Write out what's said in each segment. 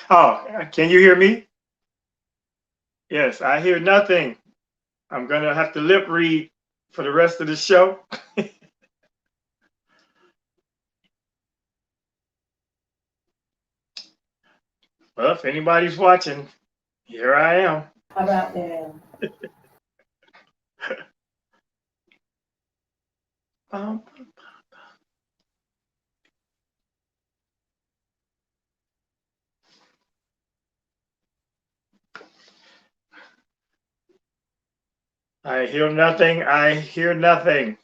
Oh, can you hear me? Yes, I hear nothing. I'm gonna have to lip read for the rest of the show. Well, if anybody's watching, here I am. How about now? Um, I hear nothing. I hear nothing.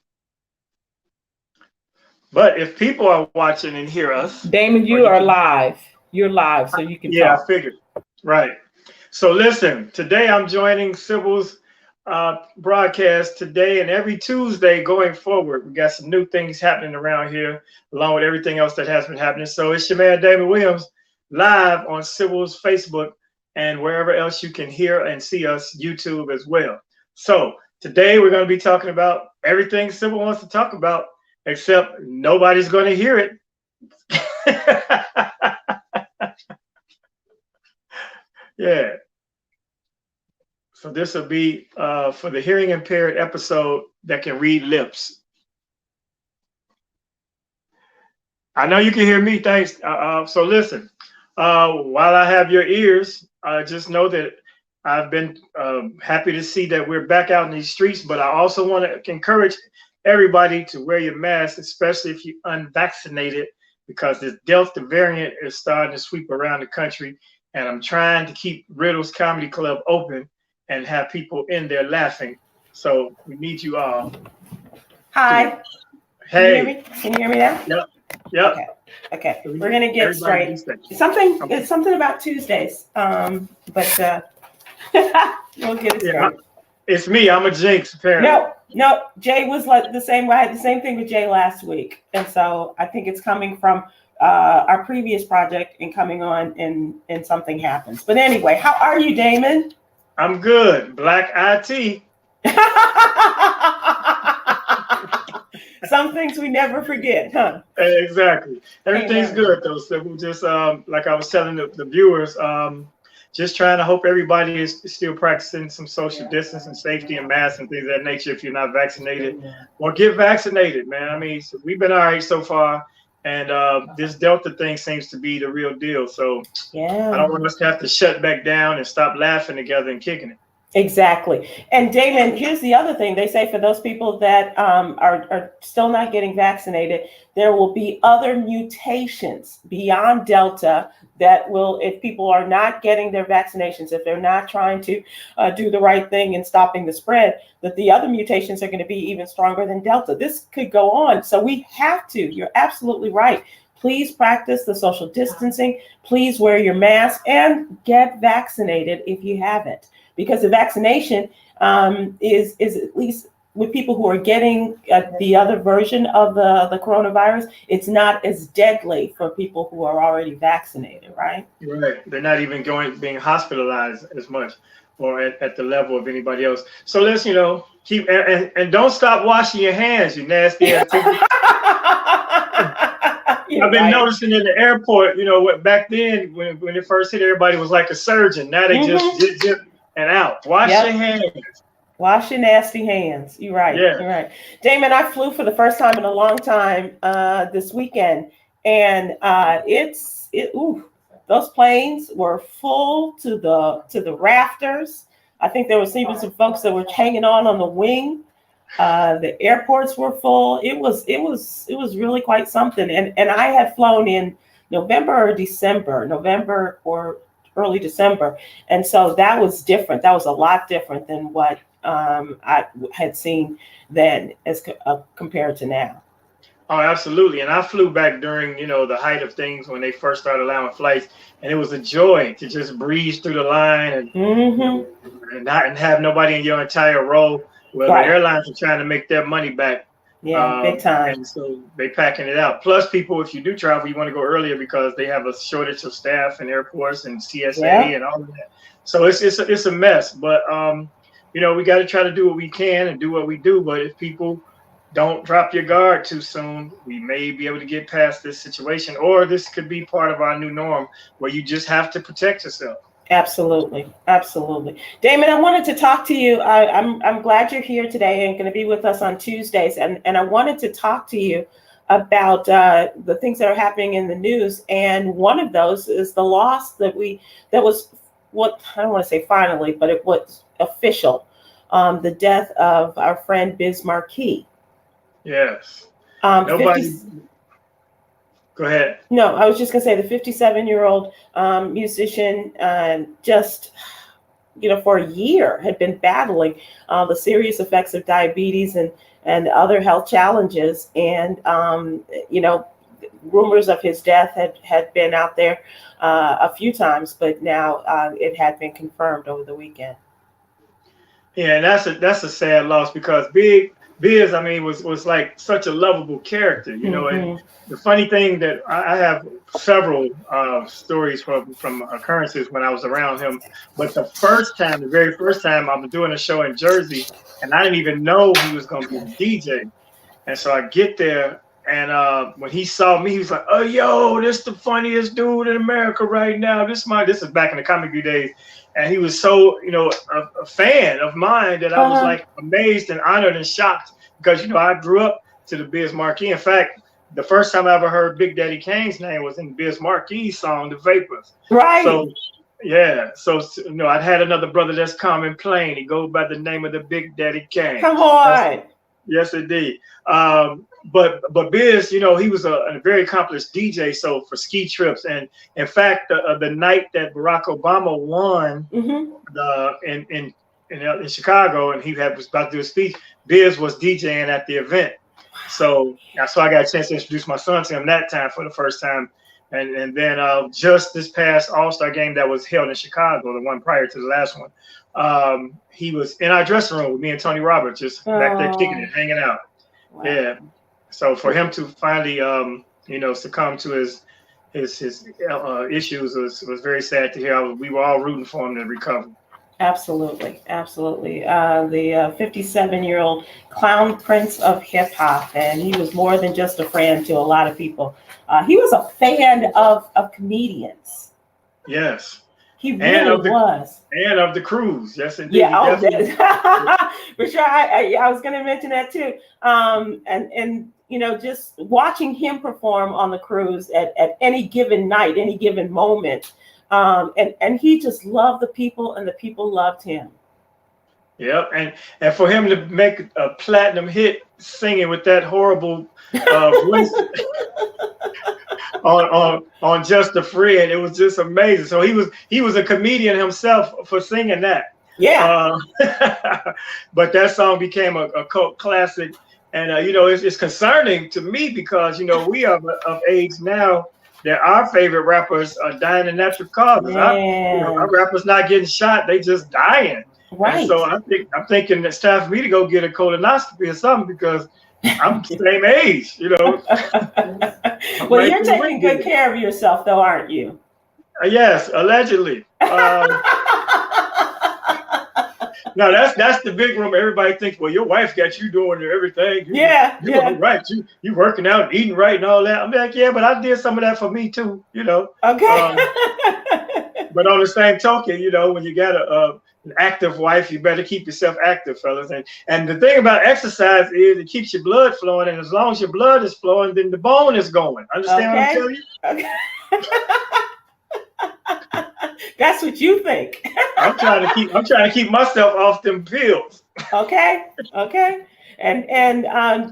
But if people are watching and hear us, Damon, or you you are can, live. You're live, so you can yeah, I talk. figured. Right. So listen, today I'm joining Sybil's broadcast today and every Tuesday going forward. We got some new things happening around here, along with everything else that has been happening. So it's your man David Williams live on Sybil's Facebook and wherever else you can hear and see us, YouTube as well. So today we're going to be talking about everything Sybil wants to talk about, except nobody's going to hear it. Yeah. So this will be for the hearing impaired episode that can read lips. I know you can hear me. Thanks. So listen, while I have your ears, just know that I've been happy to see that we're back out in these streets. But I also want to encourage everybody to wear your mask, especially if you're unvaccinated, because this Delta variant is starting to sweep around the country. And I'm trying to keep Riddle's Comedy Club open and have people in there laughing. So we need you all. Hi. Can you hear Hey. me? Can you hear me now? Yep. Yep. Okay. Okay. So We're gonna get straight. It's something about Tuesdays. But we'll get it yeah, straight. it's me. I'm a jinx, apparently. No. Jay was like the same way. I had the same thing with Jay last week, and so I think it's coming from our previous project and coming on, and something happens. But anyway, how are you, Damon? I'm good. Black IT. Some things we never forget, huh? Exactly. Everything's Amen. good though. So we just like I was telling the viewers, just trying to hope everybody is still practicing some social distance and safety and masks and things of that nature if you're not vaccinated. Or get vaccinated, man. I mean, so we've been all right so far. And this Delta thing seems to be the real deal. So Yeah. I don't want us to have to shut back down and stop laughing together and kicking it. Exactly. And Damon, here's the other thing. They say for those people that are still not getting vaccinated, there will be other mutations beyond Delta that will, if people are not getting their vaccinations, if they're not trying to do the right thing in stopping the spread, that the other mutations are going to be even stronger than Delta. This could go on. So we have to. You're absolutely right. Please practice the social distancing. Please wear your mask and get vaccinated if you haven't. Because the vaccination is at least with people who are getting the other version of the coronavirus, it's not as deadly for people who are already vaccinated, right? Right. They're not even being hospitalized as much or at the level of anybody else. So let's, keep and don't stop washing your hands, you nasty ass people. I've been noticing in the airport, what back then when it first hit, everybody was like a surgeon. Now they just zip and out. Wash your hands. Wash your nasty hands. You're right. Yeah. You're right. Damon, I flew for the first time in a long time this weekend, and those planes were full to the rafters. I think there was even some folks that were hanging on the wing. The airports were full. It was really quite something. And I had flown in November or early December. And so that was different. That was a lot different than what I had seen then as compared to now. Oh, absolutely. And I flew back during, the height of things when they first started allowing flights. And it was a joy to just breeze through the line and have nobody in your entire row. Well, the airlines are trying to make their money back. Yeah, big time. And so they packing it out. Plus, people, if you do travel, you want to go earlier because they have a shortage of staff in airports and CSA and all of that. So it's a mess. But we got to try to do what we can and do what we do. But if people don't drop your guard too soon. We may be able to get past this situation, or this could be part of our new norm where you just have to protect yourself. Absolutely, absolutely. Damon, I wanted to talk to you. I'm glad you're here today and going to be with us on Tuesdays. And I wanted to talk to you about the things that are happening in the news. And one of those is the loss that was what I don't want to say finally, but it was official. The death of our friend Biz Markie. Yes. 50, Go ahead. No, I was just going to say the 57-year-old musician just, for a year had been battling the serious effects of diabetes and other health challenges. And, rumors of his death had been out there a few times, but now it had been confirmed over the weekend. Yeah, and that's a sad loss because Biz, I mean, was like such a lovable character, and the funny thing that I have several stories from occurrences when I was around him, but the very first time I was doing a show in Jersey, and I didn't even know he was going to be a DJ. And so I get there, and when he saw me, he was like, "Oh, yo, this the funniest dude in America right now. This is back in the Comic View days." And he was so, a fan of mine that I was like amazed and honored and shocked because, I grew up to the Biz Markie. In fact, the first time I ever heard Big Daddy Kane's name was in Biz Markie's song, The Vapors. Right. So, yeah. So, I'd had another brother that's common plain. He goes by the name of the Big Daddy Kane. Come on. Yes, indeed. But Biz, he was a very accomplished DJ. So for ski trips, and in fact, the night that Barack Obama won in Chicago, and he was about to do a speech, Biz was DJing at the event. So I got a chance to introduce my son to him that time for the first time. And then just this past All-Star game that was held in Chicago, the one prior to the last one, he was in our dressing room with me and Tony Roberts, just back there kicking it, hanging out. Wow. Yeah. So for him to finally, succumb to his issues was very sad to hear. We were all rooting for him to recover. Absolutely, absolutely. The 57-year-old clown prince of hip hop, and he was more than just a friend to a lot of people. He was a fan of comedians. Yes. He really was. And of the cruise. Yes, indeed. Yeah, for sure. I was going to mention that too. And just watching him perform on the cruise at any given night, any given moment. And he just loved the people, and the people loved him. Yep, and for him to make a platinum hit singing with that horrible voice on Just a Friend, it was just amazing. So he was a comedian himself for singing that. Yeah. But that song became a cult classic, and it's concerning to me because we are of age now that our favorite rappers are dying in natural causes. Our rappers not getting shot; they just dying. Right. And so I'm thinking it's time for me to go get a colonoscopy or something because I'm the same age, Well, you're taking good care of yourself, though, aren't you? Yes, allegedly. No, that's the big room. Everybody thinks, well, your wife got you doing everything. You're right. You working out, eating right, and all that. I'm like, yeah, but I did some of that for me too. Okay. But on the same token, when you got an active wife, you better keep yourself active, fellas. And the thing about exercise is it keeps your blood flowing, and as long as your blood is flowing, then the bone is going. Understand what I'm telling you? Okay. That's what you think. I'm trying to keep myself off them pills. Okay. And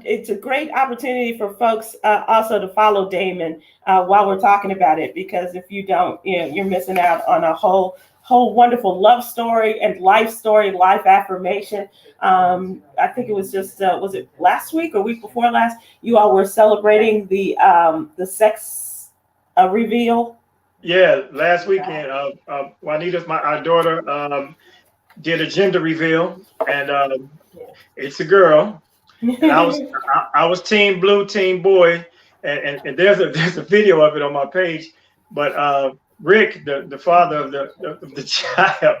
it's a great opportunity for folks also to follow Damon while we're talking about it, because if you don't, you're missing out on a whole wonderful love story and life affirmation. I think it was just was it last week or week before last? You all were celebrating the sex reveal. Yeah, last weekend, Juanita's our daughter did a gender reveal, and it's a girl. And I was team blue, team boy, and there's a video of it on my page. But Rick, the father of the child,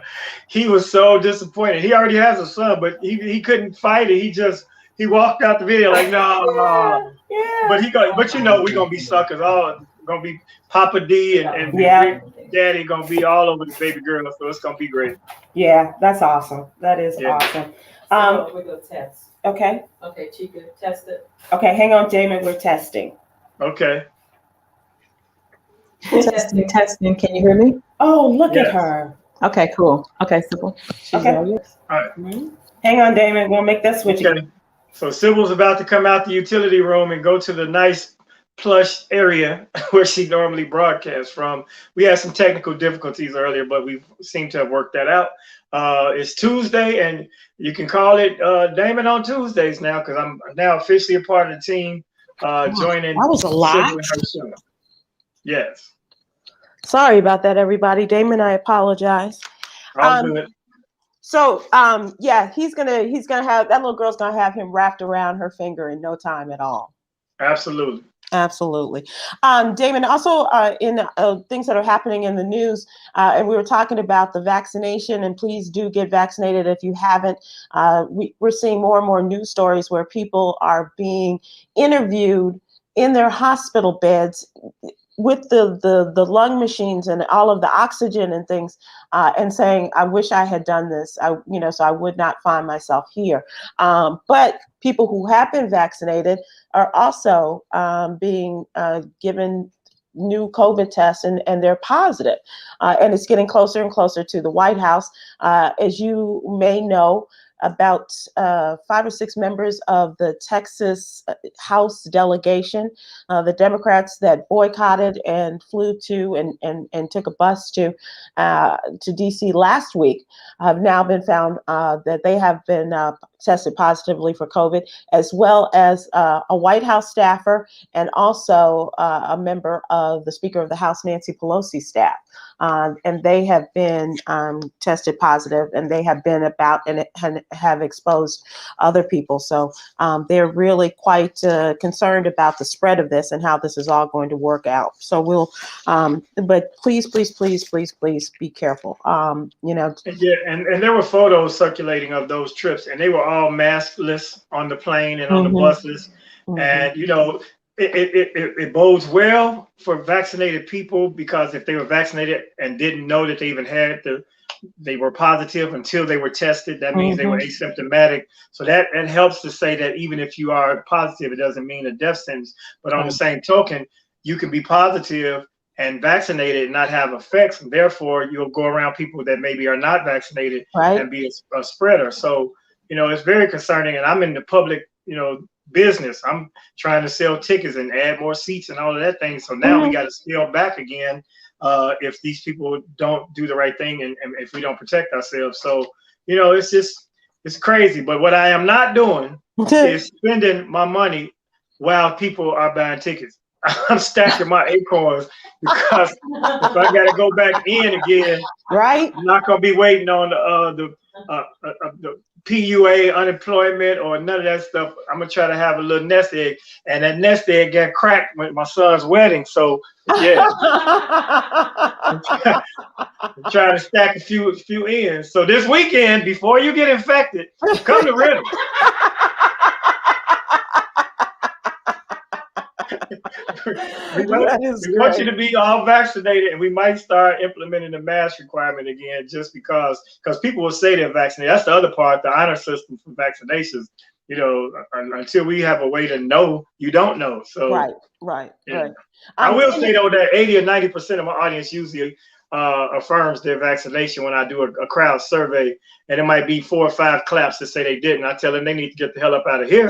he was so disappointed. He already has a son, but he couldn't fight it. He walked out the video like, no. Yeah. But you know, we're gonna be suckers. All gonna be Papa D and Yeah. Big Daddy gonna be all over the baby girl. So it's gonna be great. Yeah, that's awesome. That is awesome. We're gonna test. Okay. Okay, Chica, test it. Okay, hang on, Damon. We're testing. Okay. Testing. Can you hear me? Oh, look Yes. at her. Okay, cool. Okay, Sybil. She's Okay. all yours. All right. Mhm. Hang on, Damon. We'll make that switch. Okay. So Sybil's about to come out the utility room and go to the nice plush area where she normally broadcasts from. We had some technical difficulties earlier, but we seem to have worked that out. It's Tuesday, and you can call it Damon on Tuesdays now, because I'm now officially a part of the team, joining. That was a lot. Sybil and her show. Yes. Sorry about that, everybody. Damon, I apologize. All good. So, yeah, he's gonna have that little girl's gonna have him wrapped around her finger in no time at all. Absolutely. Absolutely. Damon, also in things that are happening in the news, and we were talking about the vaccination, and please do get vaccinated if you haven't. We're seeing more and more news stories where people are being interviewed in their hospital beds with the lung machines and all of the oxygen and things, and saying, I wish I had done this, so I would not find myself here. But people who have been vaccinated are also being given new COVID tests, and they're positive. And it's getting closer and closer to the White House. As you may know, about 5 or 6 members of the Texas House delegation, the Democrats that boycotted and flew to and took a bus to DC last week, have now been found that they have been tested positively for COVID, as well as a White House staffer and also a member of the Speaker of the House, Nancy Pelosi staff. And they have been tested positive, and they have been about and have exposed other people. So they're really quite concerned about the spread of this and how this is all going to work out. So but please be careful. Yeah, and there were photos circulating of those trips, and they were all maskless on the plane and on the buses. And it bodes well for vaccinated people, because if they were vaccinated and didn't know that they even had they were positive until they were tested, that means they were asymptomatic. So that helps to say that even if you are positive, it doesn't mean a death sentence. But on the same token, you can be positive and vaccinated and not have effects, and therefore you'll go around people that maybe are not vaccinated and be a spreader. So it's very concerning. And I'm in the public business. I'm trying to sell tickets and add more seats and all of that thing. So now we got to scale back again if these people don't do the right thing, and if we don't protect ourselves. So it's crazy. But what I am not doing is spending my money while people are buying tickets. I'm stacking my acorns, because if I got to go back in again, right, I'm not gonna be waiting on the PUA unemployment or none of that stuff. I'm gonna try to have a little nest egg, and that nest egg got cracked with my son's wedding. So yeah, I'm trying to stack a few ends. So this weekend, before you get infected, come to Rhythm. we want you to be all vaccinated, and we might start implementing the mask requirement again, just because people will say they're vaccinated. That's the other part, the honor system for vaccinations. Until we have a way to know, you don't know. So right. I will say though that 80 or 90% of my audience usually affirms their vaccination when I do a crowd survey, and it might be 4 or 5 claps to say they didn't. I tell them they need to get the hell up out of here.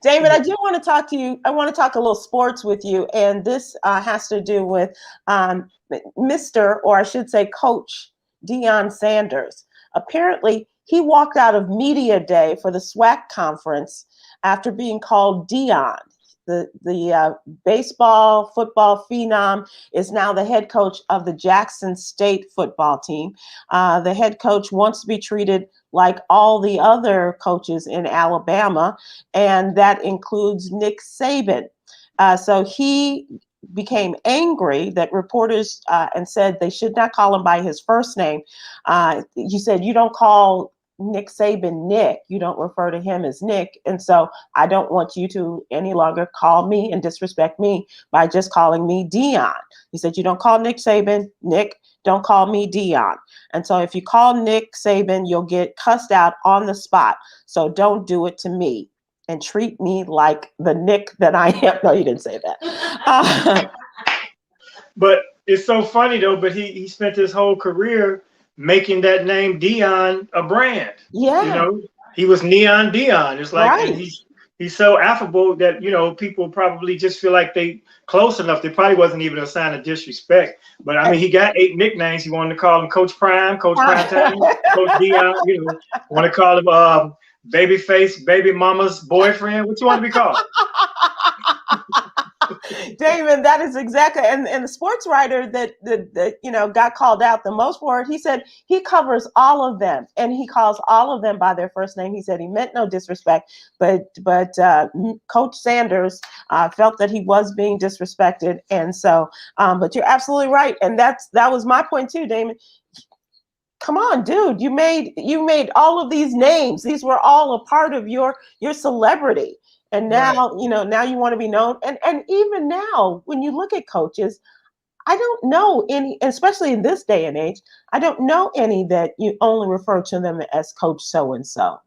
David, I do want to talk to you. I want to talk a little sports with you, and this has to do with Mr., or I should say Coach Deion Sanders. Apparently, he walked out of media day for the SWAC conference after being called Deion. The baseball, football phenom is now the head coach of the Jackson State football team. The head coach wants to be treated like all the other coaches in Alabama, and that includes Nick Saban. So he became angry that reporters and said they should not call him by his first name. He said, you don't call Nick Saban Nick. You don't refer to him as Nick. And so I don't want you to any longer call me and disrespect me by just calling me Dion. He said, you don't call Nick Saban Nick. Don't call me Dion. And so if you call Nick Saban, you'll get cussed out on the spot. So don't do it to me and treat me like the Nick that I am. No, you didn't say that. But it's so funny though, but he spent his whole career making that name Dion a brand. Yeah. You know, he was Neon Dion. It's like, Right. and he's so affable that, you know, people probably just feel like they close enough. There probably wasn't even a sign of disrespect. But I mean, he got 8 nicknames. He wanted to call him Coach Prime, Coach Prime Time, Coach Dion. You know, want to call him Babyface, Baby Mama's boyfriend. What you want to be called? Damon, that is exactly, and the sports writer that you know got called out the most for it, he said he covers all of them and he calls all of them by their first name. He said he meant no disrespect, but Coach Sanders felt that he was being disrespected, and so but you're absolutely right, and that was my point too, Damon. Come on, dude, you made all of these names. These were all a part of your celebrity. And now, right. You know, now you want to be known. And even now, when you look at coaches, I don't know any, especially in this day and age, I don't know any that you only refer to them as Coach so-and-so.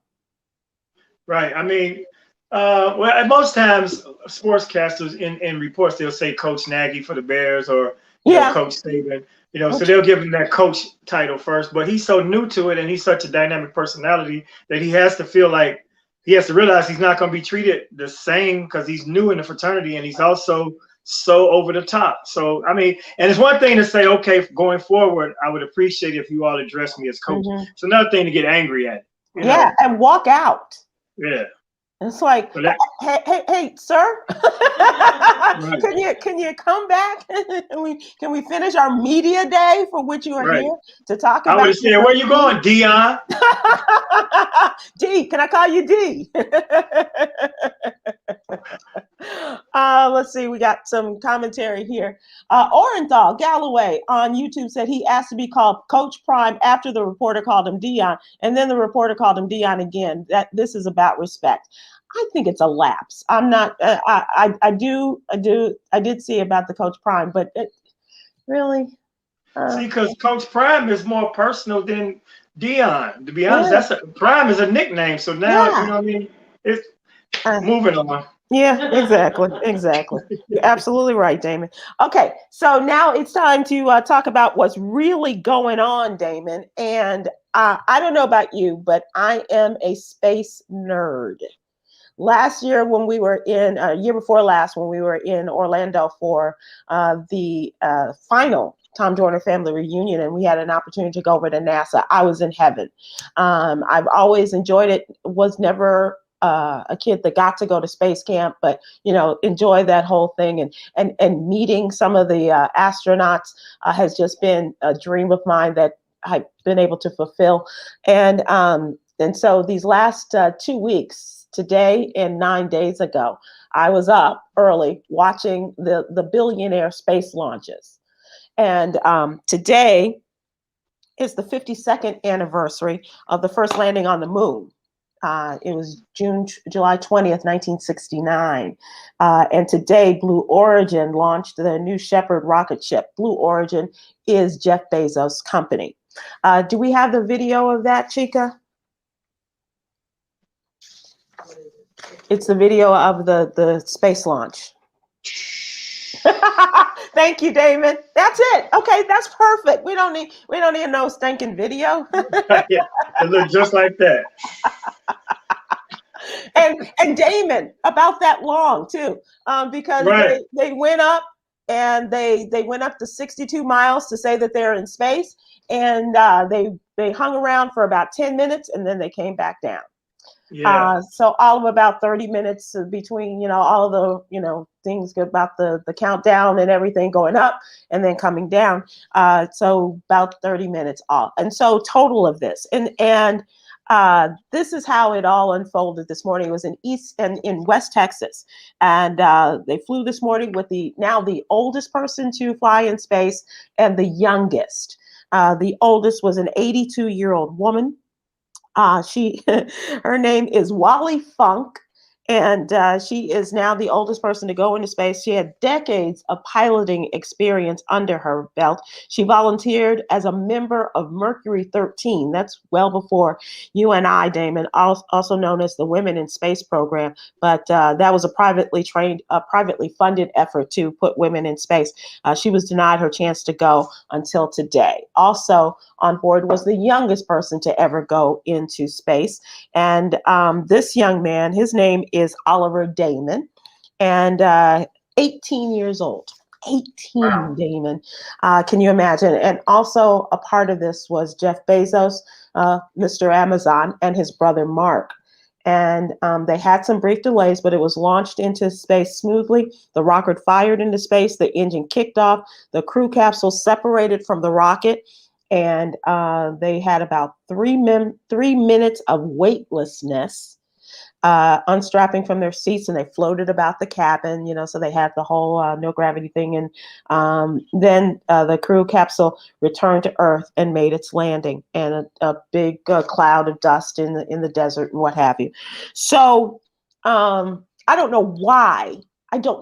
Right. I mean, well, most times sportscasters in reports, they'll say Coach Nagy for the Bears or you know, Coach Saban. You know, so they'll give him that coach title first. But he's so new to it and he's such a dynamic personality that he has to feel like he has to realize he's not going to be treated the same because he's new in the fraternity and he's also so over the top. So, I mean, and it's one thing to say, okay, going forward, I would appreciate if you all address me as coach. Mm-hmm. It's another thing to get angry at. You know? And walk out. Yeah. It's like, hey, sir, right. Can you come back? Can we finish our media day for which you are right. here to talk about? I would have said, where you going, Dion? D, can I call you D? Let's see, we got some commentary here. Orenthal Galloway on YouTube said he asked to be called Coach Prime after the reporter called him Dion, and then the reporter called him Dion again. That this is about respect. I think it's a lapse. I'm not. I did see about the Coach Prime, but really. See, because Coach Prime is more personal than Dion. To be honest, Prime is a nickname. So now you know what I mean. It's moving on. Yeah, exactly. You're absolutely right, Damon. Okay, so now it's time to talk about what's really going on, Damon. And I don't know about you, but I am a space nerd. Last year, when we were in, year before last, when we were in Orlando for the final Tom Joyner family reunion, and we had an opportunity to go over to NASA, I was in heaven. I've always enjoyed it. Was never a kid that got to go to space camp, but you know, enjoy that whole thing, and meeting some of the astronauts has just been a dream of mine that I've been able to fulfill. And so these last 2 weeks. Today and 9 days ago, I was up early watching the billionaire space launches. And today is the 52nd anniversary of the first landing on the moon. It was July 20th, 1969. And today, Blue Origin launched the New Shepard rocket ship. Blue Origin is Jeff Bezos' company. Do we have the video of that, Chica? It's the video of the space launch. Thank you, Damon. That's it. Okay, that's perfect. We don't need no stinking video. Yeah, it looks just like that. And Damon, about that long too, because right. they went up and they went up to 62 miles to say that they're in space, and they hung around for about 10 minutes and then they came back down. Yeah. So all of about 30 minutes between, you know, all of the, you know, things about the countdown and everything going up and then coming down. So about 30 minutes off. And so total of this. And this is how it all unfolded this morning. It was in West Texas. And they flew this morning with the oldest person to fly in space and the youngest. The oldest was an 82-year-old woman. She, her name is Wally Funk, and she is now the oldest person to go into space. She had decades of piloting experience under her belt. She volunteered as a member of Mercury 13. That's well before you and I, Damon, also known as the Women in Space program. But that was a privately funded effort to put women in space. She was denied her chance to go until today. Also on board was the youngest person to ever go into space. And this young man, his name is Oliver Damon, and 18 years old. 18, wow. Damon. Can you imagine? And also a part of this was Jeff Bezos, Mr. Amazon, and his brother Mark. And they had some brief delays, but it was launched into space smoothly. The rocket fired into space. The engine kicked off. The crew capsule separated from the rocket. And they had about 3 minutes of weightlessness, unstrapping from their seats, and they floated about the cabin, so they had the whole no gravity thing. And then the crew capsule returned to Earth and made its landing, and a big cloud of dust in the desert and what have you. So I don't know why Jeff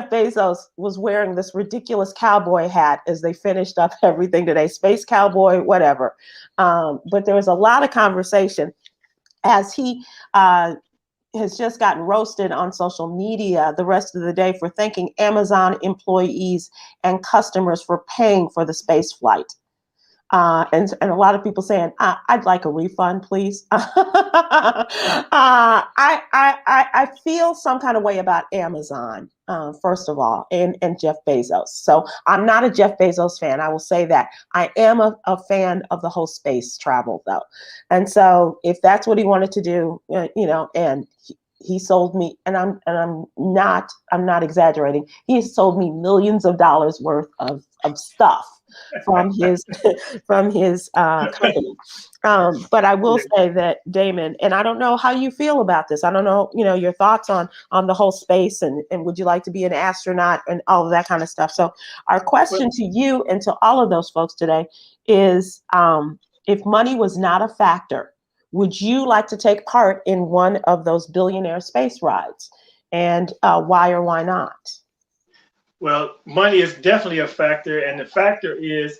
Bezos was wearing this ridiculous cowboy hat as they finished up everything today, space cowboy, whatever. But there was a lot of conversation as he has just gotten roasted on social media the rest of the day for thanking Amazon employees and customers for paying for the space flight. And a lot of people saying, I'd like a refund, please. I feel some kind of way about Amazon, first of all, and Jeff Bezos. So I'm not a Jeff Bezos fan. I will say that. I am a fan of the whole space travel, though. And so if that's what he wanted to do, and he sold me, and I'm not exaggerating. He sold me millions of dollars worth of stuff from his company. But I will say that, Damon, and I don't know how you feel about this. I don't know, your thoughts on the whole space, and would you like to be an astronaut and all of that kind of stuff. So our question to you and to all of those folks today is, if money was not a factor, would you like to take part in one of those billionaire space rides? And why or why not? Well, money is definitely a factor. And the factor is,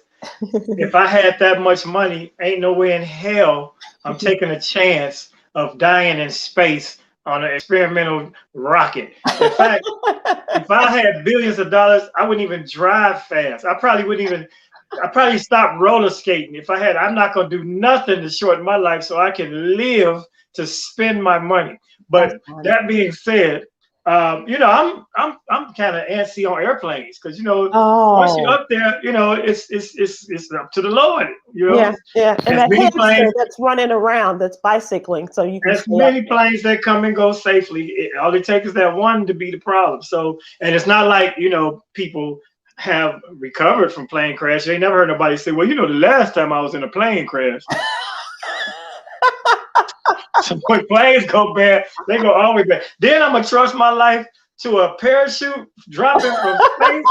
if I had that much money, ain't no way in hell I'm taking a chance of dying in space on an experimental rocket. In fact, if I had billions of dollars, I wouldn't even drive fast. I probably stop roller skating. If I had, I'm not going to do nothing to shorten my life so I can live to spend my money. But that being said, I'm kind of antsy on airplanes because once you're up there, it's up to the Lord. Yeah. And that hamster that's running around, that's bicycling, so you can. There's many planes that come and go safely. All it takes is that one to be the problem. So, and it's not like people have recovered from plane crash. They never heard nobody say, "Well, the last time I was in a plane crash." So when planes go bad, they go always bad. Then I'm gonna trust my life to a parachute dropping from space.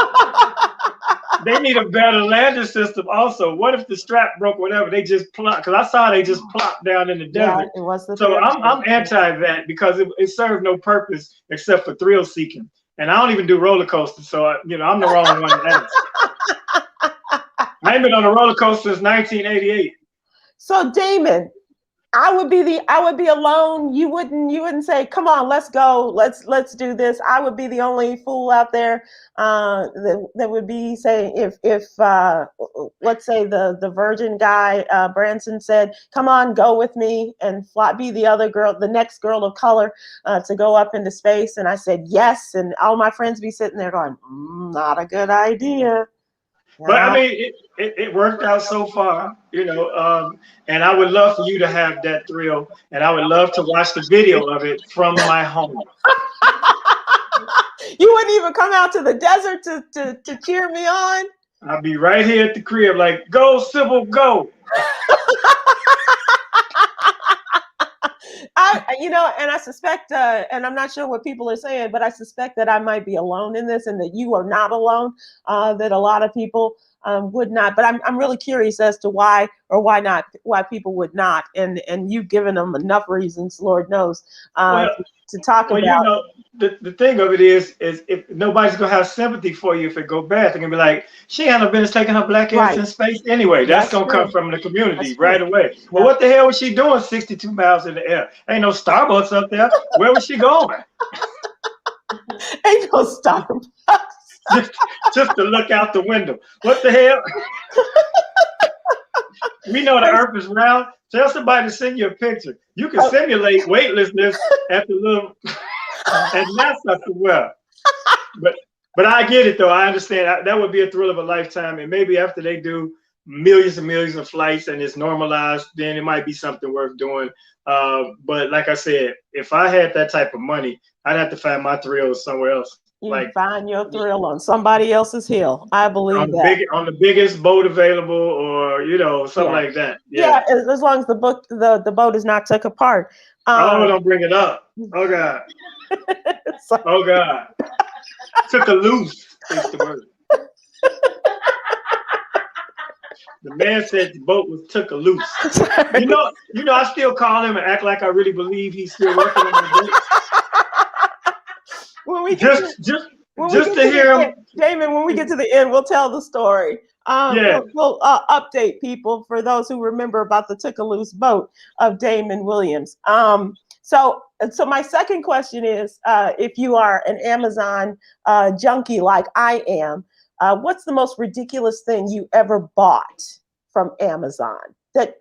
They need a better landing system. Also, what if the strap broke? Whatever, they just plop. Because I sasaw they just plopped down in the desert. It was the so I'm anti that because it served no purpose except for thrill seeking. And I don't even do roller coasters, so I'm the wrong one to ask. I ain't been on a roller coaster since 1988. So Damon, I would be alone. You wouldn't say, "Come on, let's go, let's do this." I would be the only fool out there that would be saying, if let's say the Virgin guy Branson said, "Come on, go with me," and be the next girl of color to go up into space, and I said yes, and all my friends be sitting there going, "Not a good idea." But I mean, it worked out so far, and I would love for you to have that thrill, and I would love to watch the video of it from my home. You wouldn't even come out to the desert to cheer me on? I'll be right here at the crib like, "Go, Sybil, go." And I suspect, and I'm not sure what people are saying, but I suspect that I might be alone in this, and that you are not alone. That a lot of people would not. But I'm really curious as to why or why not, why people would not. And you've given them enough reasons, Lord knows, Well, to talk well, about. you know, the thing of it is if nobody's gonna have sympathy for you if it go bad, they're gonna be like, she ain't no business taking her black ass Right. in space anyway. That's gonna true. come from the community That's true. right away. Well, Yeah. what the hell was she doing 62 miles in the air? Ain't no Starbucks up there. Where was she going? Ain't no Starbucks. just to look out the window. What the hell? We know the earth is round. Tell somebody to send you a picture. You can simulate weightlessness at the little at NASA somewhere. But I get it though. I understand that would be a thrill of a lifetime. And maybe after they do millions and millions of flights and it's normalized, then it might be something worth doing. But like I said, if I had that type of money, I'd have to find my thrills somewhere else. You like find your thrill on somebody else's hill. I believe on that. on the biggest boat available, or something like that. Yeah, as long as the boat is not took apart. Oh, don't bring it up. Oh God. Oh God. Took a loose is the word. The man said the boat was took a loose. You know, I still call him and act like I really believe he's still working on the boat. When we just to hear him, Damon, when we get to the end, we'll tell the story. We'll update people for those who remember about the took a loose boat of Damon Williams. So my second question is, if you are an Amazon junkie like I am, what's the most ridiculous thing you ever bought from Amazon that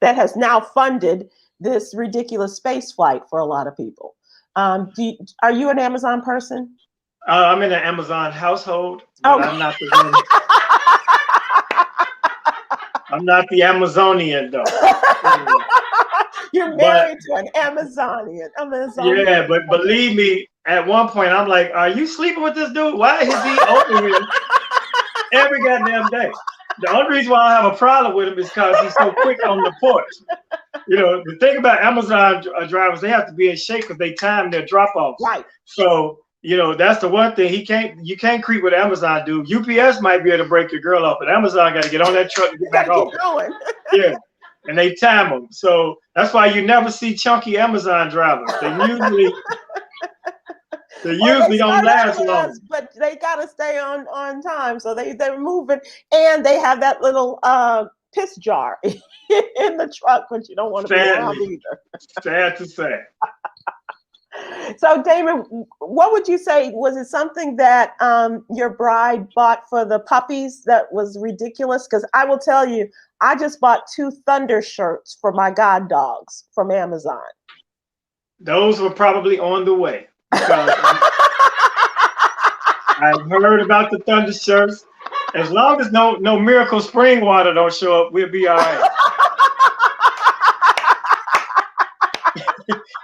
has now funded this ridiculous space flight for a lot of people? Are you an Amazon person? I'm in an Amazon household, but I'm not the one. I'm not the Amazonian though. You're married to an Amazonian. Yeah, but believe me, at one point I'm like, are you sleeping with this dude? Why is he over here every goddamn day? The only reason why I have a problem with him is because he's so quick on the porch. The thing about Amazon drivers, they have to be in shape because they time their drop-offs. Right. So, that's the one thing you can't creep with Amazon dude. UPS might be able to break your girl off, but Amazon got to get on that truck and get back off. Going. Yeah. And they time them. So that's why you never see chunky Amazon drivers. They usually don't last long. But they gotta stay on time. So they're moving, and they have that little piss jar in the truck, but you don't want to be around either. Sad to say. So Damon, what would you say? Was it something that your bride bought for the puppies that was ridiculous? Because I will tell you, I just bought 2 Thunder shirts for my god dogs from Amazon. Those were probably on the way. I've heard about the Thunder shirts. As long as no Miracle Spring water don't show up, we'll be all right.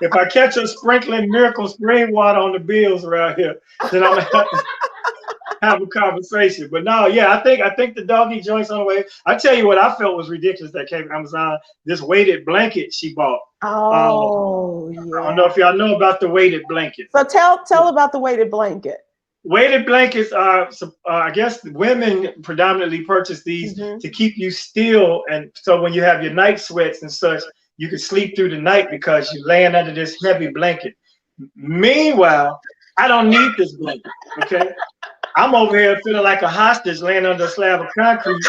If I catch her sprinkling Miracle Spring water on the bills around here, then I'm gonna have to have a conversation. But no, yeah, I think the doggy joint's on the way. I tell you what I felt was ridiculous that came from Amazon. This weighted blanket she bought. Oh, yeah. I don't know if y'all know about the weighted blanket. So tell about the weighted blanket. Weighted blankets are, I guess, women predominantly purchase these to keep you still, and so when you have your night sweats and such, you can sleep through the night because you're laying under this heavy blanket. Meanwhile, I don't need this blanket. Okay, I'm over here feeling like a hostage laying under a slab of concrete.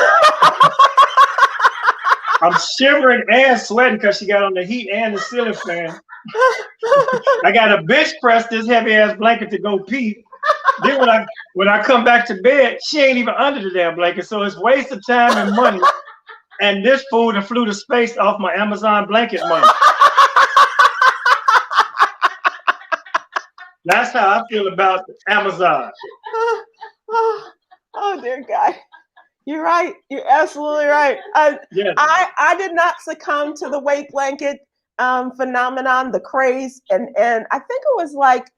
I'm shivering and sweating because she got on the heat and the ceiling fan. I got to bench press this heavy ass blanket to go pee. Then when I come back to bed, she ain't even under the damn blanket, so it's waste of time and money. And this fool done flew the space off my Amazon blanket money. That's how I feel about Amazon. Oh dear God. You're right. You're absolutely right. Yes. I did not succumb to the weight blanket phenomenon, the craze. And I think it was like,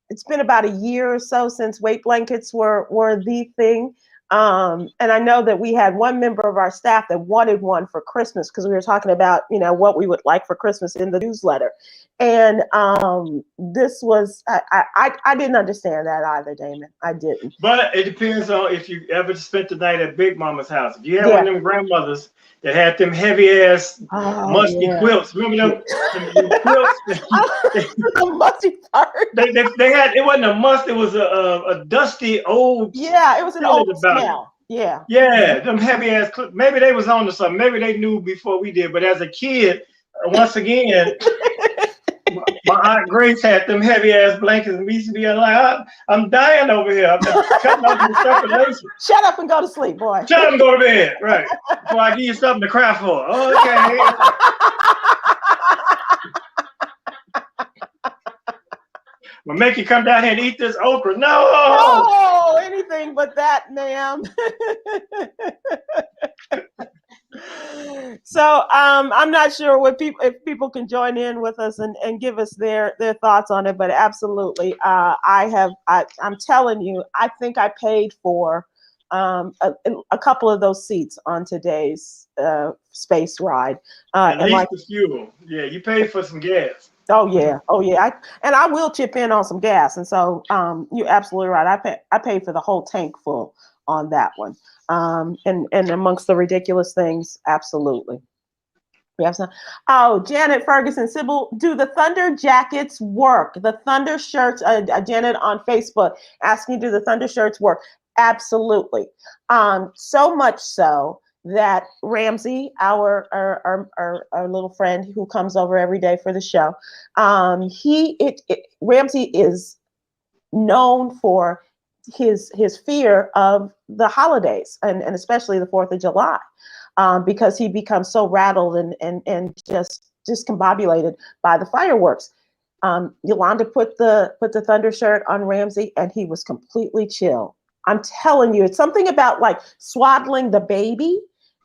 it's been about a year or so since weight blankets were the thing. And I know that we had one member of our staff that wanted one for Christmas because we were talking about, what we would like for Christmas in the newsletter. And this was, I didn't understand that either, Damon. I didn't. But it depends on if you ever spent the night at Big Mama's house. If you had Yeah. one of them grandmothers that had them heavy ass musty quilts, remember them quilts? The musty part. They had, it wasn't a must, it was a dusty old. Yeah, it was an old smell. Yeah. Yeah, them heavy ass. Maybe they was on to something. Maybe they knew before we did. But as a kid, once again, my Aunt Grace had them heavy ass blankets, and we used to be like, I'm dying over here. I'm cutting off the circulation. Shut up and go to sleep, boy. Shut up and go to bed. Right. Before I give you something to cry for. Okay. We'll make you come down here and eat this okra. No, anything but that, ma'am. So I'm not sure if people can join in with us and give us their thoughts on it, but absolutely, I'm telling you, I think I paid for a couple of those seats on today's space ride. At least the fuel. Yeah, you paid for some gas. Oh yeah. I will chip in on some gas, and so you're absolutely right. I paid for the whole tank full on that one. And amongst the ridiculous things, absolutely. We have some. Oh, Janet Ferguson, Sybil, do the Thunder jackets work? The Thunder shirts. Janet on Facebook asking, do the Thunder shirts work? Absolutely. So much so that Ramsey, our little friend who comes over every day for the show, Ramsey is known for his fear of the holidays and especially the 4th of July, because he becomes so rattled and just discombobulated by the fireworks. Yolanda put the Thunder shirt on Ramsey and he was completely chill. I'm telling you, it's something about like swaddling the baby,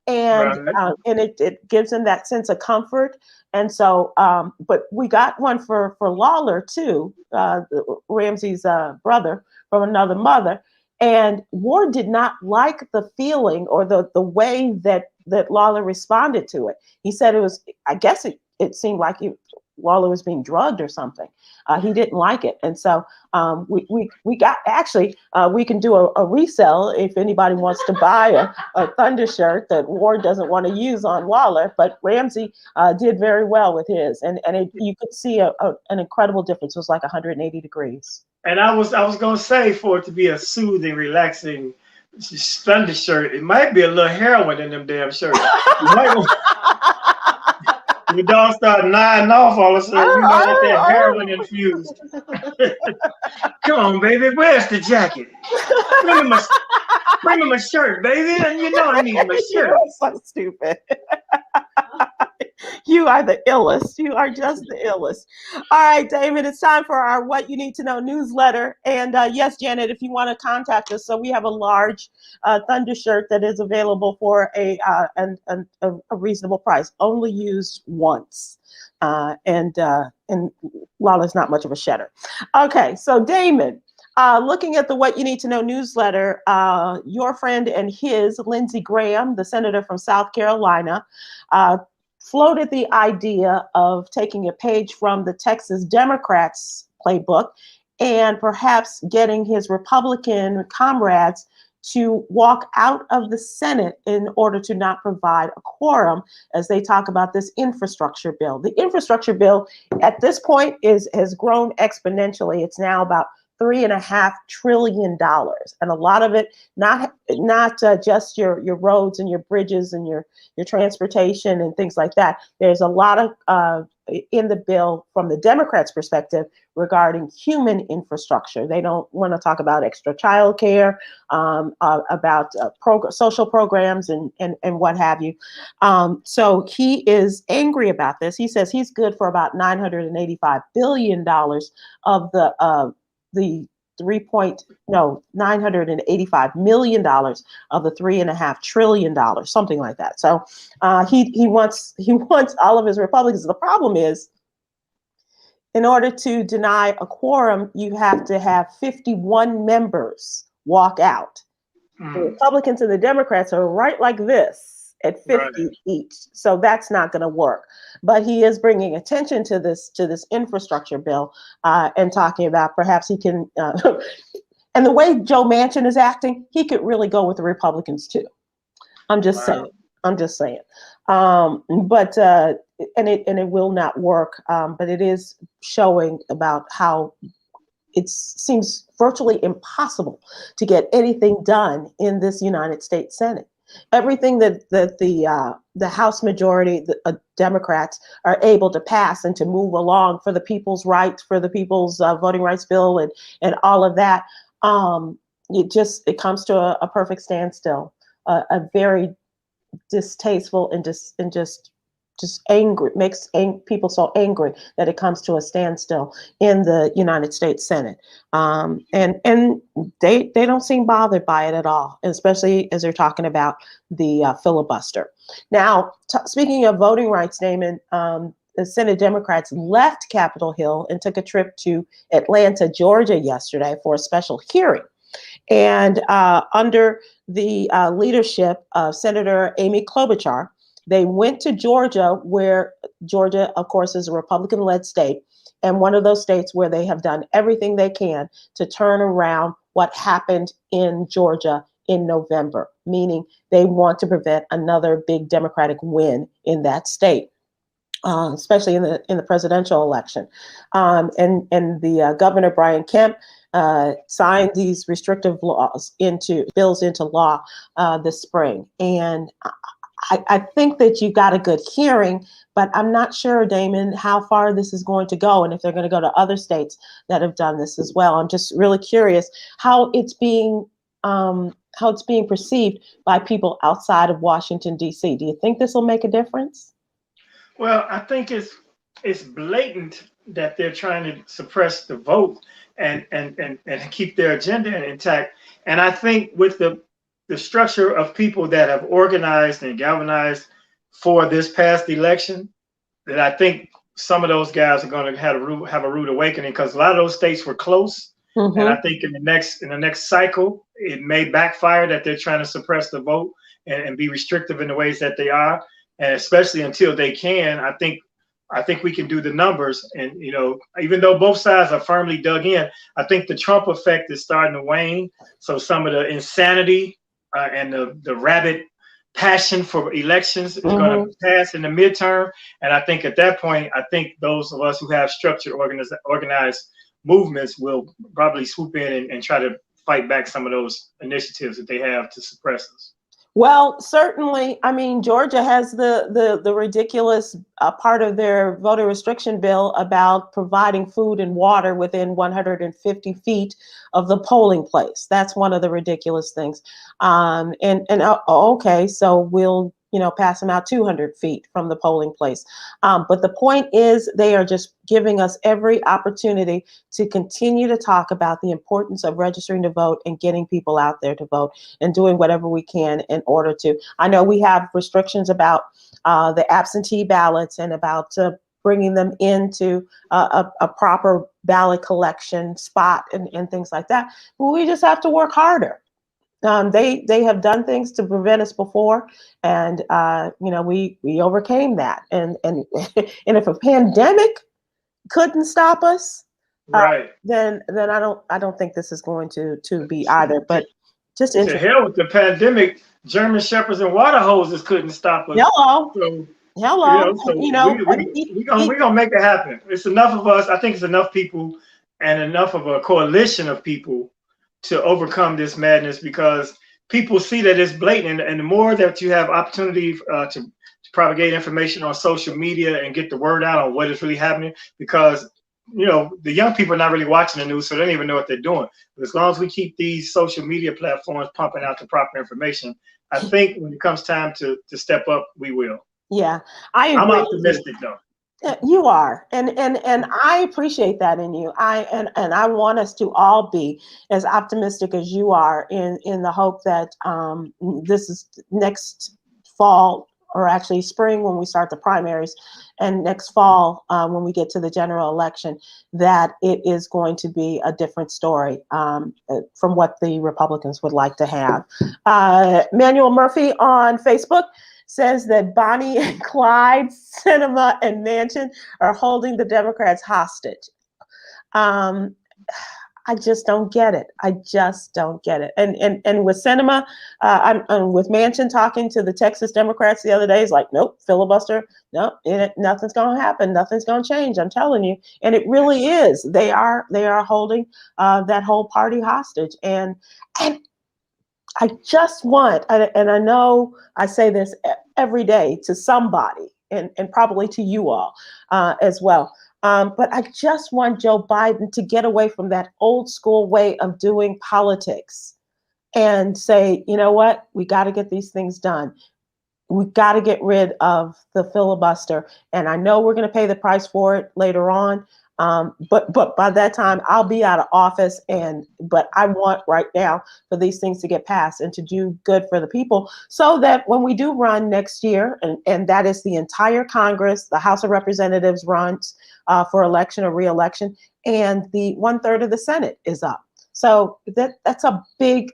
and right. And it gives him that sense of comfort. And so, but we got one for Lawler too, Ramsey's brother from another mother. And Ward did not like the feeling or the way that Lawler responded to it. He said it was, I guess it seemed like Lawler was being drugged or something. He didn't like it. And so we got, actually, we can do a resell if anybody wants to buy a Thunder shirt that Ward doesn't want to use on Lawler, but Ramsey did very well with his. And you could see an incredible difference. It was like 180 degrees. And I was going to say, for it to be a soothing, relaxing Thunder shirt, it might be a little heroin in them damn shirts. Your dog started nodding off all of a sudden, that heroin infused. Come on, baby, where's the jacket? Bring him a shirt, baby. And I need my shirt. You're so stupid. You are the illest. You are just the illest. All right, David, it's time for our What You Need to Know newsletter. And yes, Janet, if you want to contact us, so we have a large Thunder shirt that is available for a reasonable price, only used once. And Lawler's not much of a shedder. Okay, so Damon, looking at the What You Need to Know newsletter, your friend and his, Lindsey Graham, the senator from South Carolina, floated the idea of taking a page from the Texas Democrats' playbook and perhaps getting his Republican comrades to walk out of the Senate in order to not provide a quorum as they talk about this infrastructure bill. The infrastructure bill at this point has grown exponentially. It's now about $3.5 trillion, and a lot of it not just your roads and your bridges and your transportation and things like that. There's a lot of in the bill from the Democrats' perspective regarding human infrastructure. They don't want to talk about extra child care, about social programs and what have you. So he is angry about this. He says he's good for about $985 billion of the $985 million of the $3.5 trillion, something like that. So he wants all of his Republicans. The problem is, in order to deny a quorum, you have to have 51 members walk out. The Republicans and the Democrats are right like this at 50 each. So that's not going to work. But he is bringing attention to this infrastructure bill and talking about perhaps he can. And the way Joe Manchin is acting, he could really go with the Republicans too. I'm just saying. I'm just saying. But it will not work. But it is showing about how it seems virtually impossible to get anything done in this United States Senate. Everything that the House majority, the Democrats, are able to pass and to move along for the people's rights, for the people's voting rights bill, and all of that, it comes to a perfect standstill. A very distasteful and just angry, makes people so angry that it comes to a standstill in the United States Senate. And they don't seem bothered by it at all, especially as they're talking about the filibuster. Now, speaking of voting rights, Damon, the Senate Democrats left Capitol Hill and took a trip to Atlanta, Georgia yesterday for a special hearing. And under the leadership of Senator Amy Klobuchar, they went to Georgia, where Georgia, of course, is a Republican-led state, and one of those states where they have done everything they can to turn around what happened in Georgia in November, meaning they want to prevent another big Democratic win in that state. Especially in the presidential election, and the Governor Brian Kemp signed these restrictive bills into law this spring. And I think that you got a good hearing, but I'm not sure, Damon, how far this is going to go and if they're going to go to other states that have done this as well. I'm just really curious how it's being perceived by people outside of Washington, D.C. Do you think this will make a difference? Well, I think it's blatant that they're trying to suppress the vote and keep their agenda intact. And I think with the structure of people that have organized and galvanized for this past election, that I think some of those guys are going to have a rude awakening, because a lot of those states were close. Mm-hmm. And I think in the next cycle, it may backfire that they're trying to suppress the vote and be restrictive in the ways that they are. And especially until they can, I think we can do the numbers. And, even though both sides are firmly dug in, I think the Trump effect is starting to wane. So some of the insanity and the rabid passion for elections is going to pass in the midterm. And I think at that point, I think those of us who have structured, organized movements will probably swoop in and try to fight back some of those initiatives that they have to suppress us. Well, certainly. I mean, Georgia has the ridiculous part of their voter restriction bill about providing food and water within 150 feet of the polling place. That's one of the ridiculous things. Okay, so we'll pass them out 200 feet from the polling place. But the point is, they are just giving us every opportunity to continue to talk about the importance of registering to vote and getting people out there to vote and doing whatever we can in order to. I know we have restrictions about the absentee ballots and about bringing them into a proper ballot collection spot and things like that. But we just have to work harder. They have done things to prevent us before, and we overcame that. And if a pandemic couldn't stop us, right, then I don't think this is going to be either. But just to hell with the pandemic, German shepherds and water hoses couldn't stop us. Hello. So, hello. We're gonna make it happen. It's enough of us. I think it's enough people and enough of a coalition of people to overcome this madness, because people see that it's blatant, and the more that you have opportunity to propagate information on social media and get the word out on what is really happening, because the young people are not really watching the news, so they don't even know what they're doing. But as long as we keep these social media platforms pumping out the proper information, I think when it comes time to step up, we will. Yeah, I'm optimistic though. You are, and I appreciate that in you. I want us to all be as optimistic as you are in the hope that this is next fall or actually spring when we start the primaries, and next fall when we get to the general election, that it is going to be a different story from what the Republicans would like to have. Manuel Murphy on Facebook says that Bonnie and Clyde, Sinema, and Manchin are holding the Democrats hostage. I just don't get it. I just don't get it. And with Sinema, I'm with Manchin talking to the Texas Democrats the other day. He's like, nope, filibuster. Nope, nothing's going to happen. Nothing's going to change. I'm telling you. And it really is. They are holding that whole party hostage. And I just want, and I know I say this every day to somebody, and probably to you all as well. But I just want Joe Biden to get away from that old school way of doing politics and say, you know what, we got to get these things done. We got to get rid of the filibuster. And I know we're going to pay the price for it later on. But by that time, I'll be out of office. But I want right now for these things to get passed and to do good for the people, so that when we do run next year, and that is the entire Congress, the House of Representatives runs for election or re-election, and the 1/3 of the Senate is up. So that's a big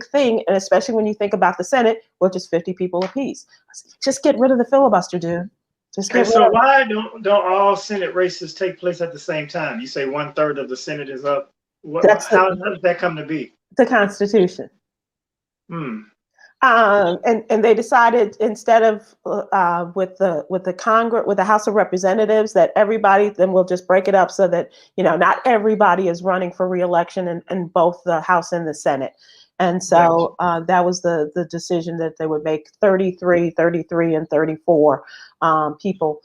thing, and especially when you think about the Senate, which is 50 people apiece. Just get rid of the filibuster, dude. And so why don't all Senate races take place at the same time? You say 1/3 of the Senate is up. How does that come to be? The Constitution. And they decided, instead of with the Congress, with the House of Representatives, that everybody, then we'll just break it up so that, you know, not everybody is running for re-election in both the House and the Senate. And so that was the decision, that they would make 33, and 34 people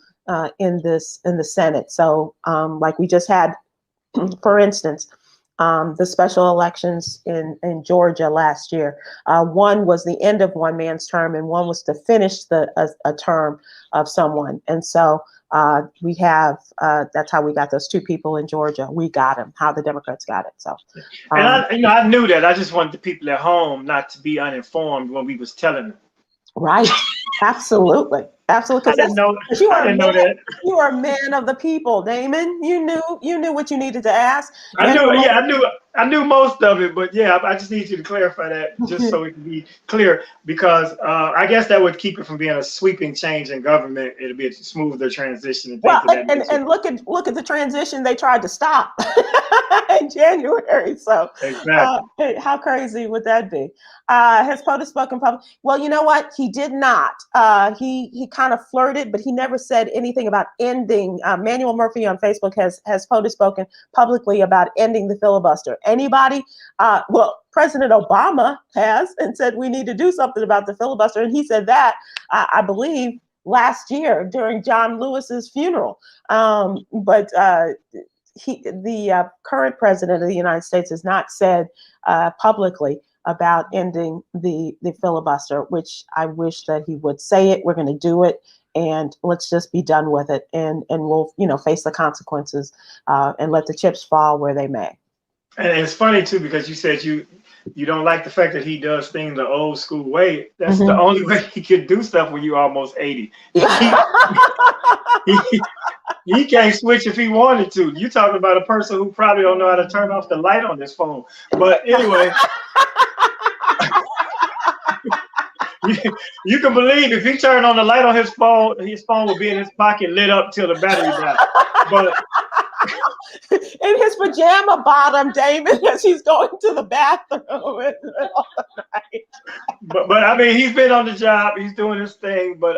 in the Senate. So like we just had, for instance, the special elections in Georgia last year. One was the end of one man's term, and one was to finish a term of someone. And so we have, that's how we got those two people in Georgia. We got them, how the Democrats got it. So, and I knew that. I just wanted the people at home not to be uninformed when we was telling them. Right. Absolutely. Absolutely. I didn't know that. You are a man of the people, Damon. You knew what you needed to ask. I knew most of it, but yeah, I just need you to clarify that just so it can be clear, because I guess that would keep it from being a sweeping change in government. It'll be a smoother transition. And look at the transition they tried to stop in January. So exactly. How crazy would that be? Has POTUS spoken public? Well, you know what? He did not. He kind of flirted, but he never said anything about ending. Manuel Murphy on Facebook has POTUS spoken publicly about ending the filibuster. Anybody? Well, President Obama has, and said we need to do something about the filibuster. And he said that, I believe, last year during John Lewis's funeral. But the current president of the United States has not said publicly about ending the filibuster, which I wish that he would say it. We're going to do it, and let's just be done with it, and we'll, you know, face the consequences and let the chips fall where they may. And it's funny too, because you said you don't like the fact that he does things the old school way. That's the only way he can do stuff when you're almost 80. He can't switch if he wanted to. You're talking about a person who probably don't know how to turn off the light on his phone. But anyway, you can believe if he turned on the light on his phone would be in his pocket, lit up till the battery died. But in his pajama bottom, Damon, as he's going to the bathroom in the middle of the night. But I mean, he's been on the job, he's doing his thing. But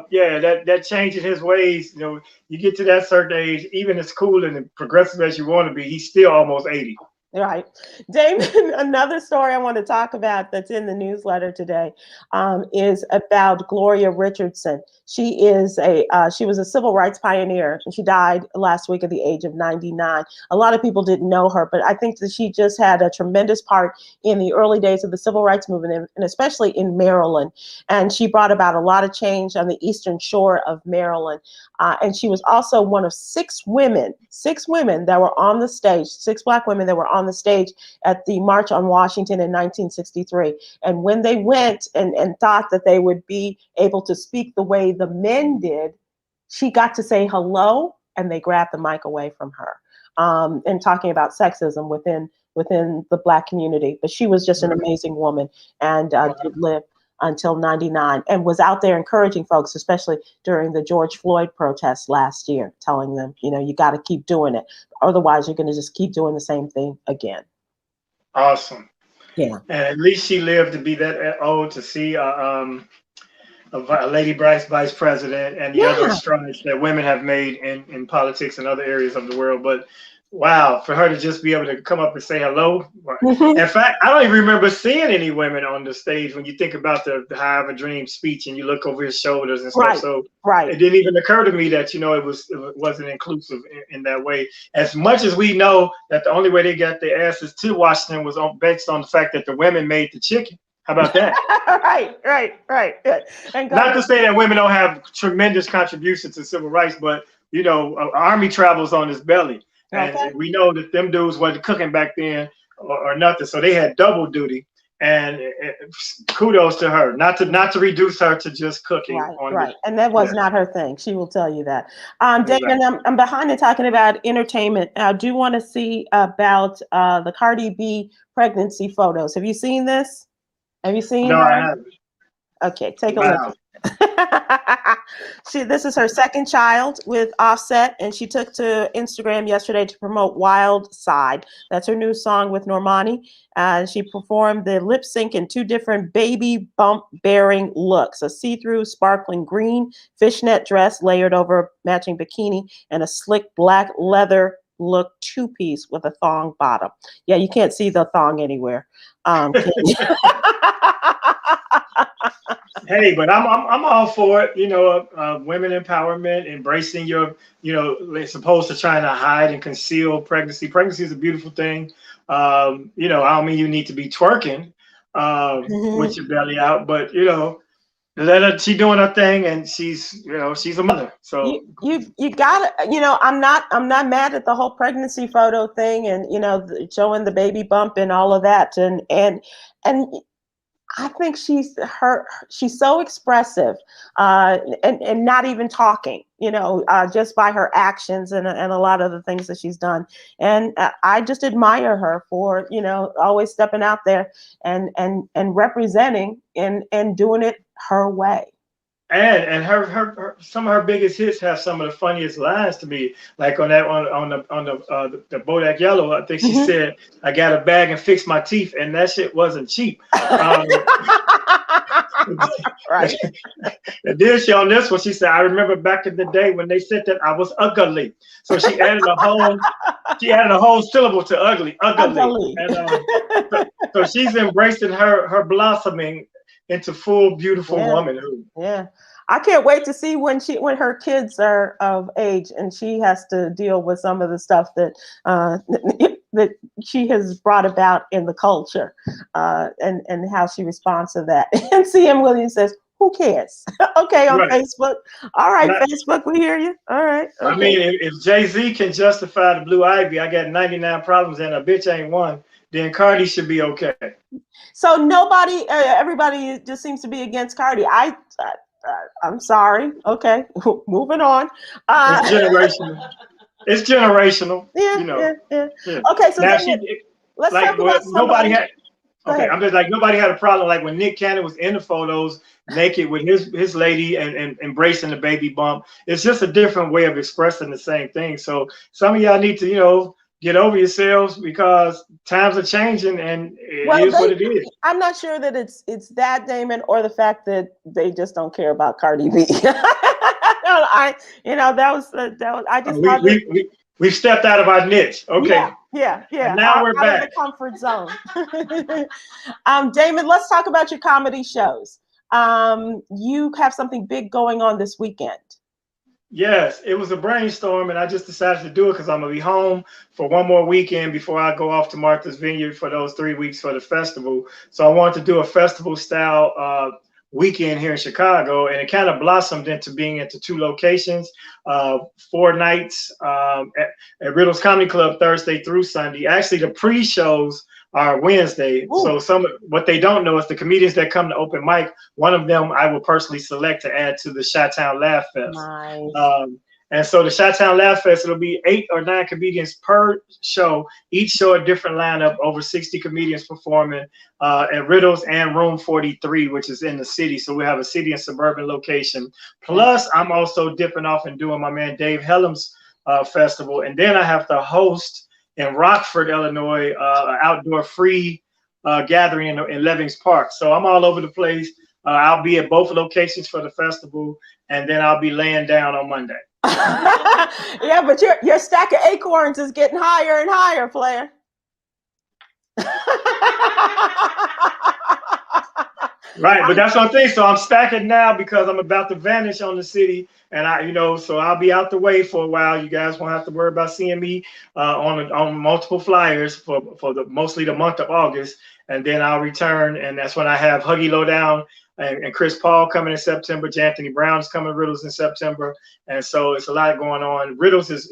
yeah, that change in his ways, you know, you get to that certain age, even as cool and progressive as you want to be, he's still almost 80. Right. Damon, another story I want to talk about that's in the newsletter today is about Gloria Richardson. She was a civil rights pioneer, and she died last week at the age of 99. A lot of people didn't know her, but I think that she just had a tremendous part in the early days of the civil rights movement, and especially in Maryland. And she brought about a lot of change on the eastern shore of Maryland. And she was also one of six women that were on the stage, 6 Black women that were on the stage at the March on Washington in 1963. And when they went and thought that they would be able to speak the way the men did, she got to say hello, and they grabbed the mic away from her. And talking about sexism within the Black community. But she was just an amazing woman, and did live until 99, and was out there encouraging folks, especially during the George Floyd protests last year, telling them, you got to keep doing it. Otherwise, you're going to just keep doing the same thing again. Awesome. Yeah. And at least she lived to be that old to see a Lady Vice President and the other strides that women have made in politics and other areas of the world. But wow, for her to just be able to come up and say hello. In fact, I don't even remember seeing any women on the stage when you think about the High of a Dream speech and you look over his shoulders and stuff. So it didn't even occur to me that, it wasn't inclusive in that way. As much as we know that the only way they got their asses to Washington was based on the fact that the women made the chicken. How about that? Right. And not to say that women don't have tremendous contributions to civil rights, but, Army travels on his belly. And we know that them dudes wasn't cooking back then or nothing, so they had double duty. And kudos to her, not to reduce her to just cooking. And that was not her thing. She will tell you that. Damon, I'm behind in talking about entertainment. I do want to see about the Cardi B pregnancy photos. Have you seen this? Have you seen? No, I haven't. Okay, take a look. This is her second child with Offset, and she took to Instagram yesterday to promote Wild Side. That's her new song with Normani. She performed the lip sync in 2 different baby bump bearing looks: a see-through sparkling green fishnet dress layered over a matching bikini, and a slick black leather look 2-piece with a thong bottom. Yeah, you can't see the thong anywhere. Hey, but I'm all for it. Women empowerment, embracing your, as opposed to trying to hide and conceal pregnancy. Pregnancy is a beautiful thing. I don't mean you need to be twerking with your belly out, but let her. She's doing her thing, and she's a mother. So you got to. I'm not mad at the whole pregnancy photo thing, and showing the baby bump and all of that, and. I think she's so expressive, and not even talking, just by her actions and a lot of the things that she's done. And I just admire her for, always stepping out there and representing and doing it her way. And her some of her biggest hits have some of the funniest lines to me, like on the Bodak Yellow. I think she said, "I got a bag and fixed my teeth," and that shit wasn't cheap. Right. And then on this one, she said, "I remember back in the day when they said that I was ugly." So she added a whole syllable to ugly. And, so she's embracing her blossoming into full beautiful womanhood. Yeah, I can't wait to see when her kids are of age and she has to deal with some of the stuff that that she has brought about in the culture, and how she responds to that. And CM Williams says, "Who cares?" Okay, on Facebook. All right, Facebook, we hear you. All right. Okay. I mean, if Jay-Z can justify the Blue Ivy, I got 99 problems and a bitch ain't one, then Cardi should be okay. So everybody just seems to be against Cardi. I'm sorry. Okay, moving on. It's generational. It's generational. Yeah. Okay, so now let's talk about nobody had. Okay, I'm just like, nobody had a problem like when Nick Cannon was in the photos naked with his lady and embracing the baby bump. It's just a different way of expressing the same thing. So some of y'all need to get over yourselves, because times are changing, and it is what it is. I'm not sure that it's that, Damon, or the fact that they just don't care about Cardi B. We've stepped out of our niche. Okay. Yeah. And now we're back. Out of the comfort zone. Damon, let's talk about your comedy shows. You have something big going on this weekend. Yes, it was a brainstorm, and I just decided to do it because I'm going to be home for one more weekend before I go off to Martha's Vineyard for those 3 weeks for the festival. So I wanted to do a festival style weekend here in Chicago, and it kind of blossomed into being into 2 locations, 4 nights at Riddle's Comedy Club Thursday through Sunday. Actually, the pre-shows are Wednesday. Ooh. So what they don't know is the comedians that come to open mic, one of them I will personally select to add to the Chi-Town Laugh Fest. Nice. And so the Chi-Town Laugh Fest, it'll be 8 or 9 comedians per show, each show a different lineup, over 60 comedians performing at Riddle's and Room 43, which is in the city. So we have a city and suburban location. Plus, I'm also dipping off and doing my man Dave Hellam's festival. And then I have to host in Rockford, Illinois, an outdoor free gathering in Levings Park. So I'm all over the place. I'll be at both locations for the festival, and then I'll be laying down on Monday. Yeah, but your stack of acorns is getting higher and higher, player. Right, but that's one thing. So I'm stacking now because I'm about to vanish on the city, and so I'll be out the way for a while. You guys won't have to worry about seeing me on multiple flyers for mostly the month of August, and then I'll return, and that's when I have Huggy Lowdown and Chris Paul coming in September. Anthony Brown's coming to Riddles in September, and so it's a lot going on. Riddles is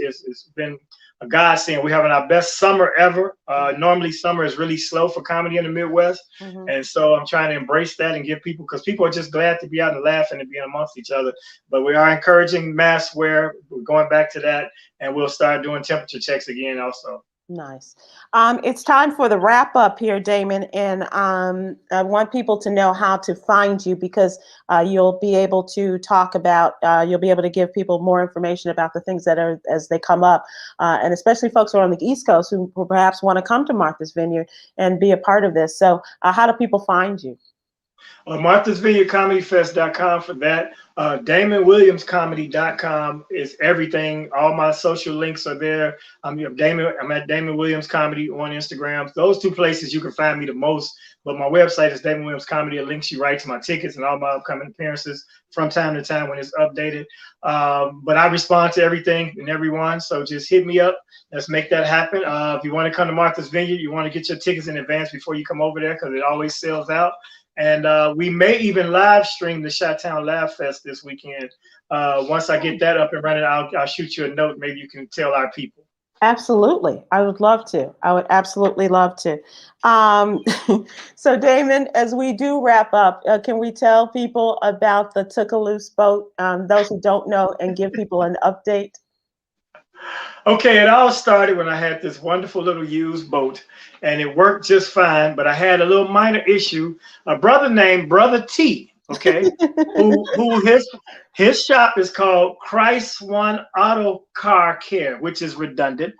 been a godsend. We're having our best summer ever. Normally summer is really slow for comedy in the Midwest, and so I'm trying to embrace that and give people, because people are just glad to be out and laughing and being amongst each other. But we are encouraging mask wear. We're going back to that, and we'll start doing temperature checks again also. Nice. It's time for the wrap up here, Damon, and I want people to know how to find you, because you'll be able to talk about, you'll be able to give people more information about the things that are as they come up, and especially folks who are on the East Coast who perhaps want to come to Martha's Vineyard and be a part of this. So how do people find you? MarthasVineyardComedyFest.com for that. DamonWilliamsComedy.com is everything. All my social links are there. I'm at Damon Williams Comedy on Instagram. Those 2 places you can find me the most. But my website is Damon Williams Comedy. It links you right to my tickets and all my upcoming appearances from time to time when it's updated. But I respond to everything and everyone. So just hit me up. Let's make that happen. If you want to come to Martha's Vineyard, you want to get your tickets in advance before you come over there, because it always sells out. And we may even live stream the Chi-Town Laugh Fest this weekend. Once I get that up and running, I'll shoot you a note. Maybe you can tell our people. Absolutely. I would love to. I would absolutely love to. So Damon, as we do wrap up, can we tell people about the Took a Loose boat, those who don't know, and give people an update? Okay, it all started when I had this wonderful little used boat, and it worked just fine, but I had a little minor issue. A brother named Brother T, okay, who his shop is called Christ One Auto Car Care, which is redundant.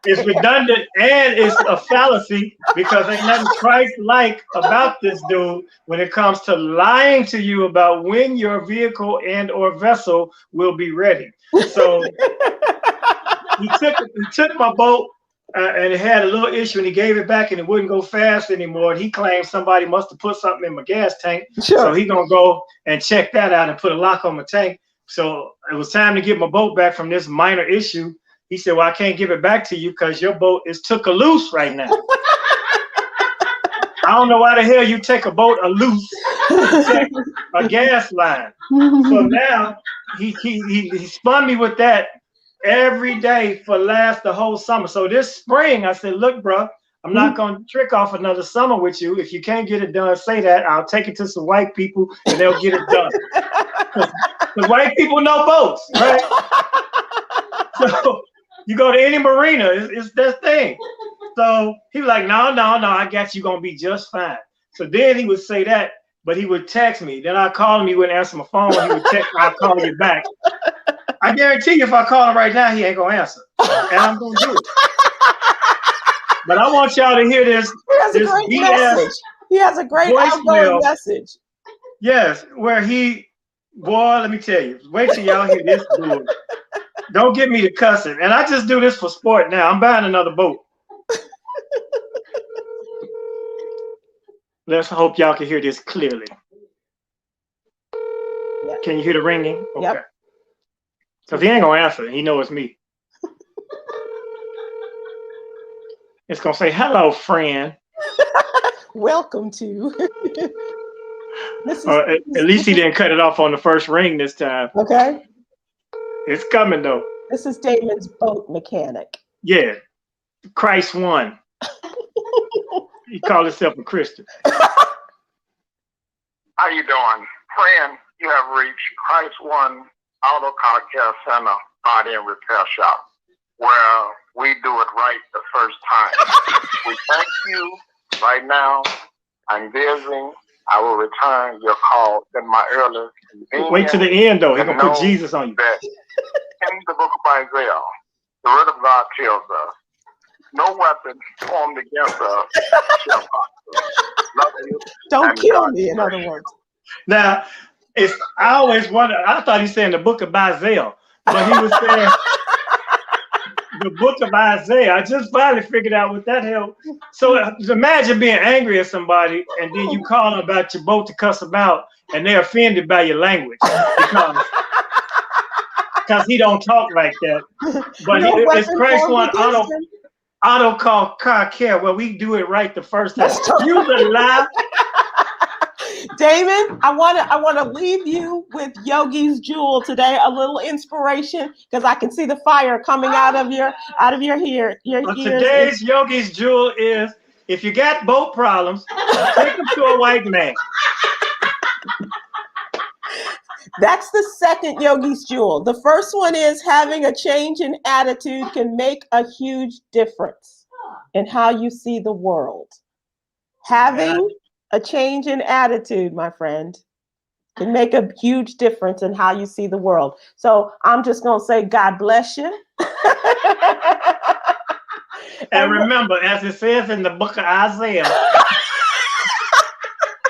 It's redundant, and it's a fallacy, because ain't nothing Christ-like about this dude when it comes to lying to you about when your vehicle and or vessel will be ready. So he took my boat, and it had a little issue, and he gave it back, and it wouldn't go fast anymore. And he claimed somebody must have put something in my gas tank. Sure. So he gonna go and check that out and put a lock on my tank. So it was time to get my boat back from this minor issue. He said, well, I can't give it back to you because your boat is took a loose right now. I don't know why the hell you take a boat a loose, a gas line. So now he spun me with that every day for the whole summer. So this spring, I said, look, bro, I'm not going to trick off another summer with you. If you can't get it done, say that. I'll take it to some white people and they'll get it done. Because white people know boats, right? So you go to any marina, it's that thing. So he was like, no, I got you, gonna be just fine. So then he would say that, but he would text me. Then I call him, he wouldn't answer my phone. He would text me, I'll call you back. I guarantee you, if I call him right now, he ain't gonna answer. And I'm gonna do it. But I want y'all to hear this. He has a great message. He has a great outgoing message. Yes, where boy, let me tell you, wait till y'all hear this dude. Don't get me to cussing. And I just do this for sport now. I'm buying another boat. Let's hope y'all can hear this clearly. Yep. Can you hear the ringing? Okay. Yep. Because he ain't going to answer. He knows it's me. It's going to say, hello, friend. Welcome to. This is, At least he didn't cut it off on the first ring this time. okay. It's coming though. This is Damon's boat mechanic. Yeah, Christ won. He called himself a Christian. How you doing? Friend, you have reached Christ One Auto Car Care Center Body and Repair Shop, where we do it right the first time. We thank you right now. I'm busy. I will return your call in my earliest convenience. Wait to the end though. He's gonna put Jesus on you. That in the book of Isaiah, the word of God tells us, no weapon formed against us shall prosper. Love you. Don't kill me, in other words. Now, I always wonder. I thought he said in the book of Isaiah, but he was saying the book of Isaiah. I just finally figured out what that hell. So imagine being angry at somebody, and then you call them about your boat to cuss them out, and they're offended by your language because he don't talk like that. But No it's weapon Christ formed One against him. Auto car care where we do it right the first time. You the lie. Damon, I wanna leave you with Yogi's Jewel today, a little inspiration, because I can see the fire coming out of your ears. Today's Yogi's Jewel is, if you got boat problems, take them to a white man. That's the second Yogi's Jewel. The first one is having a change in attitude can make a huge difference in how you see the world. Having a change in attitude, my friend, can make a huge difference in how you see the world. So I'm just going to say, God bless you. And remember, as it says in the book of Isaiah,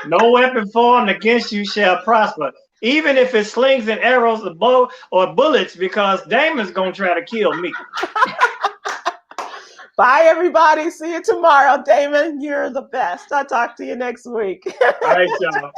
no weapon formed against you shall prosper. Even if it's slings and arrows, or bow or bullets, because Damon's going to try to kill me. Bye, everybody. See you tomorrow. Damon, you're the best. I'll talk to you next week. All right, y'all.